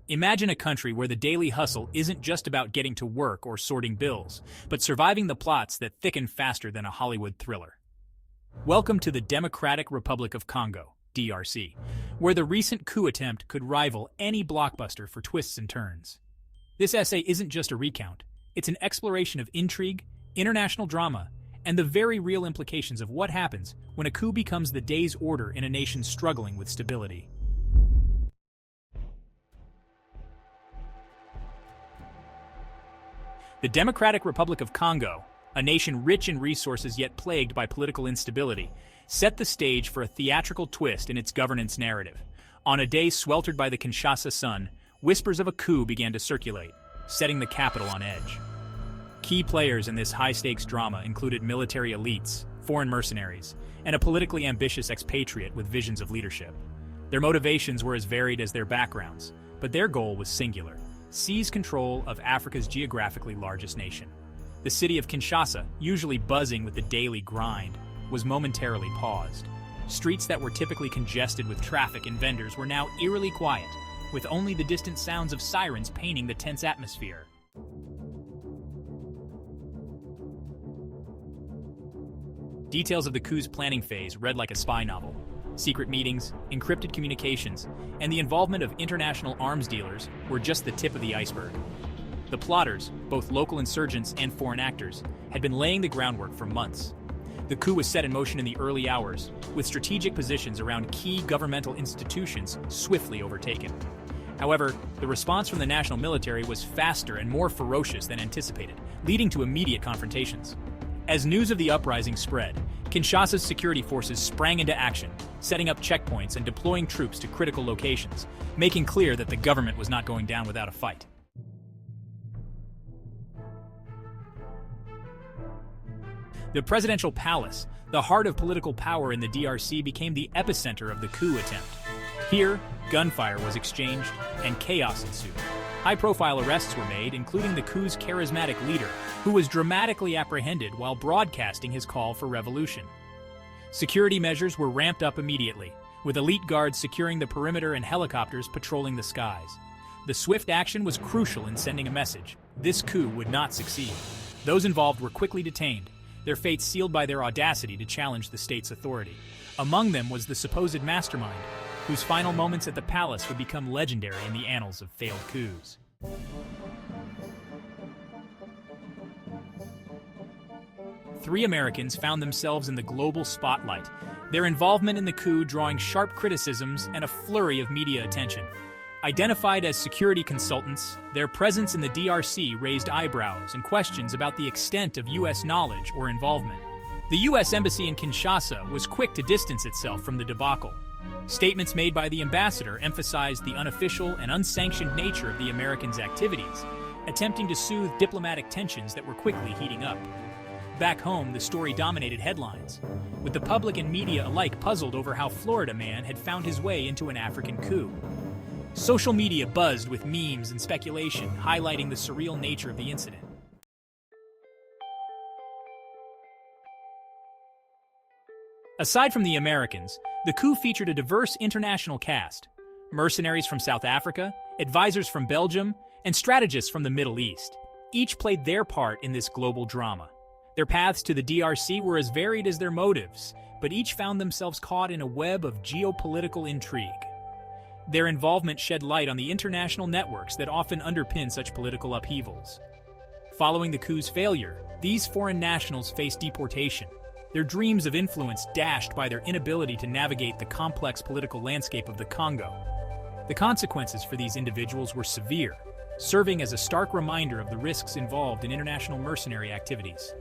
Imagine a country where the daily hustle isn't just about getting to work or sorting bills, but surviving the plots that thicken faster than a Hollywood thriller. Welcome to the Democratic Republic of Congo, DRC, where the recent coup attempt could rival any blockbuster for twists and turns. This essay isn't just a recount, it's an exploration of intrigue, international drama, and the very real implications of what happens when a coup becomes the day's order in a nation struggling with stability. The Democratic Republic of Congo, a nation rich in resources yet plagued by political instability, set the stage for a theatrical twist in its governance narrative. On a day sweltered by the Kinshasa sun, whispers of a coup began to circulate, setting the capital on edge. Key players in this high-stakes drama included military elites, foreign mercenaries, and a politically ambitious expatriate with visions of leadership. Their motivations were as varied as their backgrounds, but their goal was singular: seize control of Africa's geographically largest nation. The city of Kinshasa, usually buzzing with the daily grind, was momentarily paused. Streets that were typically congested with traffic and vendors were now eerily quiet, with only the distant sounds of sirens painting the tense atmosphere. Details of the coup's planning phase read like a spy novel. Secret meetings, encrypted communications, and the involvement of international arms dealers were just the tip of the iceberg. The plotters, both local insurgents and foreign actors, had been laying the groundwork for months. The coup was set in motion in the early hours, with strategic positions around key governmental institutions swiftly overtaken. However, the response from the national military was faster and more ferocious than anticipated, leading to immediate confrontations. As news of the uprising spread, Kinshasa's security forces sprang into action, setting up checkpoints and deploying troops to critical locations, making clear that the government was not going down without a fight. The presidential palace, the heart of political power in the DRC, became the epicenter of the coup attempt. Here, gunfire was exchanged and chaos ensued. High-profile arrests were made, including the coup's charismatic leader, who was dramatically apprehended while broadcasting his call for revolution. Security measures were ramped up immediately, with elite guards securing the perimeter and helicopters patrolling the skies. The swift action was crucial in sending a message: this coup would not succeed. Those involved were quickly detained, their fates sealed by their audacity to challenge the state's authority. Among them was the supposed mastermind, whose final moments at the palace would become legendary in the annals of failed coups. Three Americans found themselves in the global spotlight, their involvement in the coup drawing sharp criticisms and a flurry of media attention. Identified as security consultants, their presence in the DRC raised eyebrows and questions about the extent of U.S. knowledge or involvement. The U.S. Embassy in Kinshasa was quick to distance itself from the debacle. Statements made by the ambassador emphasized the unofficial and unsanctioned nature of the Americans' activities, attempting to soothe diplomatic tensions that were quickly heating up. Back home, the story dominated headlines, with the public and media alike puzzled over how Florida man had found his way into an African coup. Social media buzzed with memes and speculation, highlighting the surreal nature of the incident. Aside from the Americans, the coup featured a diverse international cast: mercenaries from South Africa, advisors from Belgium, and strategists from the Middle East. Each played their part in this global drama. Their paths to the DRC were as varied as their motives, but each found themselves caught in a web of geopolitical intrigue. Their involvement shed light on the international networks that often underpin such political upheavals. Following the coup's failure, these foreign nationals faced deportation, their dreams of influence dashed by their inability to navigate the complex political landscape of the Congo. The consequences for these individuals were severe, serving as a stark reminder of the risks involved in international mercenary activities.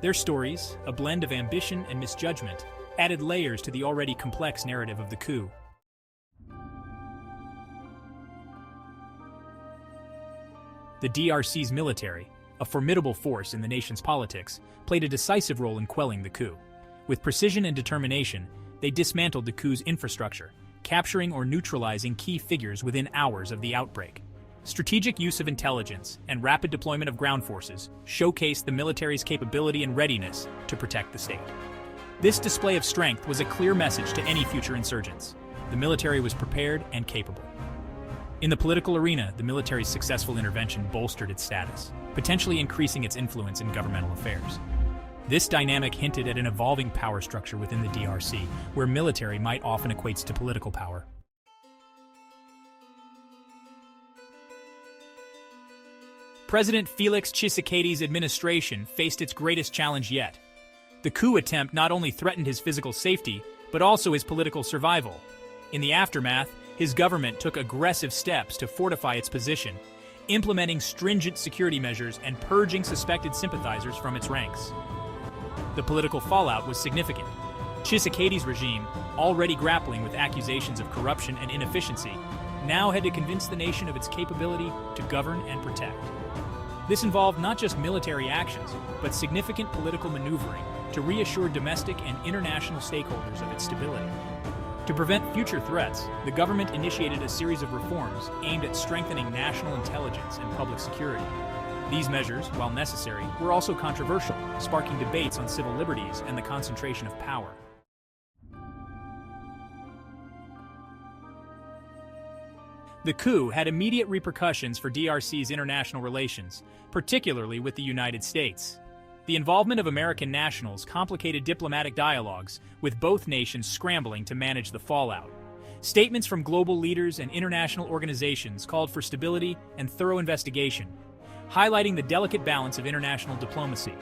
Their stories, a blend of ambition and misjudgment, added layers to the already complex narrative of the coup. The DRC's military, a formidable force in the nation's politics, played a decisive role in quelling the coup. With precision and determination, they dismantled the coup's infrastructure, capturing or neutralizing key figures within hours of the outbreak. Strategic use of intelligence and rapid deployment of ground forces showcased the military's capability and readiness to protect the state. This display of strength was a clear message to any future insurgents. The military was prepared and capable. In the political arena, the military's successful intervention bolstered its status, potentially increasing its influence in governmental affairs. This dynamic hinted at an evolving power structure within the DRC, where military might often equates to political power. President Félix Tshisekedi's administration faced its greatest challenge yet. The coup attempt not only threatened his physical safety, but also his political survival. In the aftermath, his government took aggressive steps to fortify its position, implementing stringent security measures and purging suspected sympathizers from its ranks. The political fallout was significant. Tshisekedi's regime, already grappling with accusations of corruption and inefficiency, now had to convince the nation of its capability to govern and protect. This involved not just military actions, but significant political maneuvering to reassure domestic and international stakeholders of its stability. To prevent future threats, the government initiated a series of reforms aimed at strengthening national intelligence and public security. These measures, while necessary, were also controversial, sparking debates on civil liberties and the concentration of power. The coup had immediate repercussions for DRC's international relations, particularly with the United States. The involvement of American nationals complicated diplomatic dialogues, with both nations scrambling to manage the fallout. Statements from global leaders and international organizations called for stability and thorough investigation, highlighting the delicate balance of international diplomacy.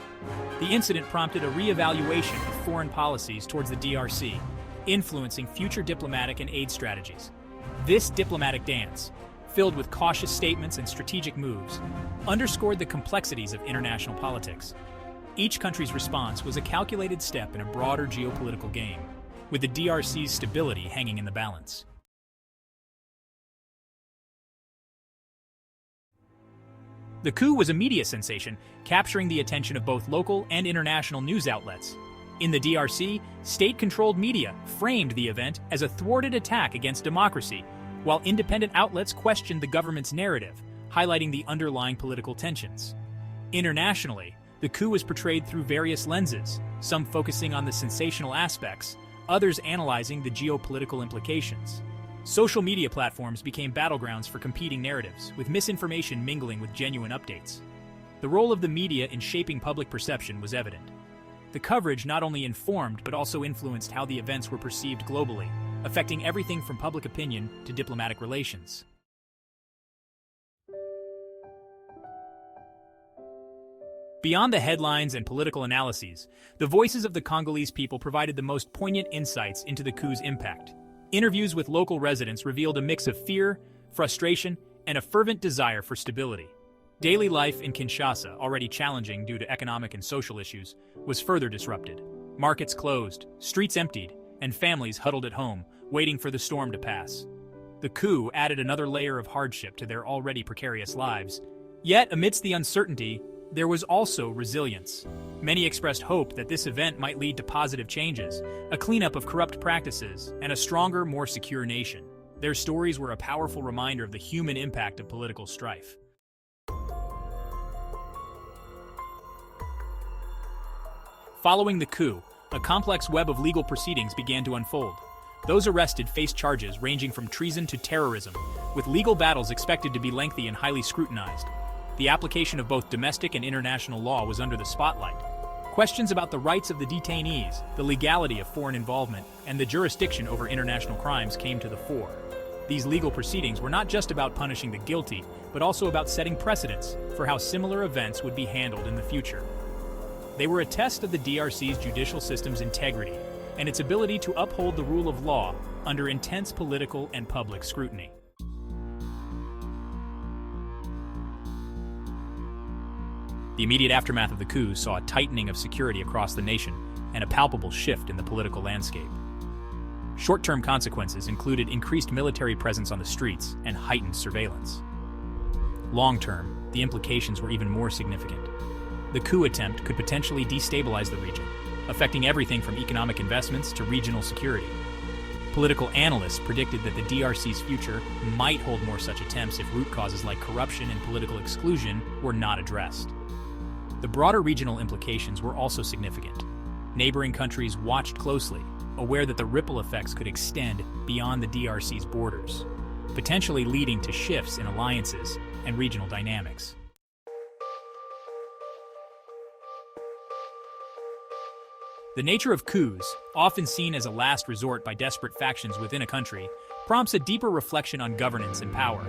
The incident prompted a re-evaluation of foreign policies towards the DRC, influencing future diplomatic and aid strategies. This diplomatic dance, filled with cautious statements and strategic moves, underscored the complexities of international politics. Each country's response was a calculated step in a broader geopolitical game, with the DRC's stability hanging in the balance. The coup was a media sensation, capturing the attention of both local and international news outlets. In the DRC, state-controlled media framed the event as a thwarted attack against democracy, while independent outlets questioned the government's narrative, highlighting the underlying political tensions. Internationally, the coup was portrayed through various lenses, some focusing on the sensational aspects, others analyzing the geopolitical implications. Social media platforms became battlegrounds for competing narratives, with misinformation mingling with genuine updates. The role of the media in shaping public perception was evident. The coverage not only informed but also influenced how the events were perceived globally, affecting everything from public opinion to diplomatic relations. Beyond the headlines and political analyses, the voices of the Congolese people provided the most poignant insights into the coup's impact. Interviews with local residents revealed a mix of fear, frustration, and a fervent desire for stability. Daily life in Kinshasa, already challenging due to economic and social issues, was further disrupted. Markets closed, streets emptied, and families huddled at home, waiting for the storm to pass. The coup added another layer of hardship to their already precarious lives. Yet, amidst the uncertainty, there was also resilience. Many expressed hope that this event might lead to positive changes, a cleanup of corrupt practices, and a stronger, more secure nation. Their stories were a powerful reminder of the human impact of political strife. Following the coup, a complex web of legal proceedings began to unfold. Those arrested faced charges ranging from treason to terrorism, with legal battles expected to be lengthy and highly scrutinized. The application of both domestic and international law was under the spotlight. Questions about the rights of the detainees, the legality of foreign involvement, and the jurisdiction over international crimes came to the fore. These legal proceedings were not just about punishing the guilty, but also about setting precedents for how similar events would be handled in the future. They were a test of the DRC's judicial system's integrity and its ability to uphold the rule of law under intense political and public scrutiny. The immediate aftermath of the coup saw a tightening of security across the nation and a palpable shift in the political landscape. Short-term consequences included increased military presence on the streets and heightened surveillance. Long-term, the implications were even more significant. The coup attempt could potentially destabilize the region, affecting everything from economic investments to regional security. Political analysts predicted that the DRC's future might hold more such attempts if root causes like corruption and political exclusion were not addressed. The broader regional implications were also significant. Neighboring countries watched closely, aware that the ripple effects could extend beyond the DRC's borders. potentially leading to shifts in alliances and regional dynamics. The nature of coups, often seen as a last resort by desperate factions within a country, prompts a deeper reflection on governance and power.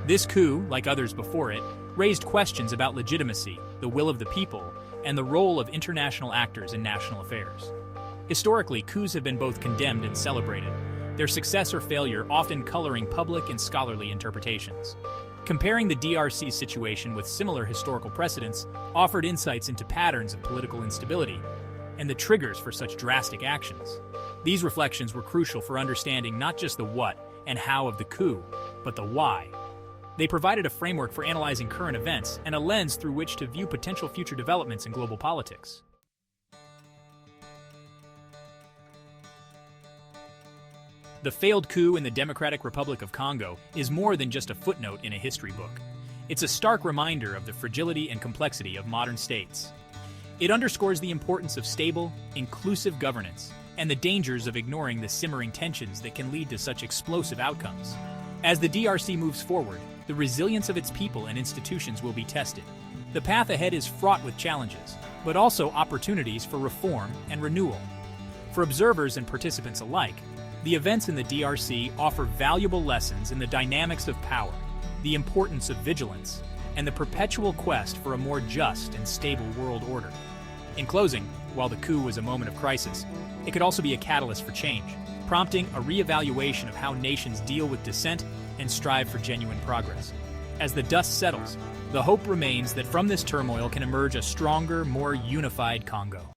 This coup, like others before it, raised questions about legitimacy, the will of the people, and the role of international actors in national affairs. Historically, coups have been both condemned and celebrated, their success or failure often coloring public and scholarly interpretations. Comparing the DRC situation with similar historical precedents offered insights into patterns of political instability and the triggers for such drastic actions. These reflections were crucial for understanding not just the what and how of the coup, but the why. They provided a framework for analyzing current events and a lens through which to view potential future developments in global politics. The failed coup in the Democratic Republic of Congo is more than just a footnote in a history book. It's a stark reminder of the fragility and complexity of modern states. It underscores the importance of stable, inclusive governance and the dangers of ignoring the simmering tensions that can lead to such explosive outcomes. As the DRC moves forward, the resilience of its people and institutions will be tested. The path ahead is fraught with challenges, but also opportunities for reform and renewal. For observers and participants alike, the events in the DRC offer valuable lessons in the dynamics of power, the importance of vigilance, and the perpetual quest for a more just and stable world order. In closing, while the coup was a moment of crisis, it could also be a catalyst for change, prompting a reevaluation of how nations deal with dissent and strive for genuine progress. As the dust settles, the hope remains that from this turmoil can emerge a stronger, more unified Congo.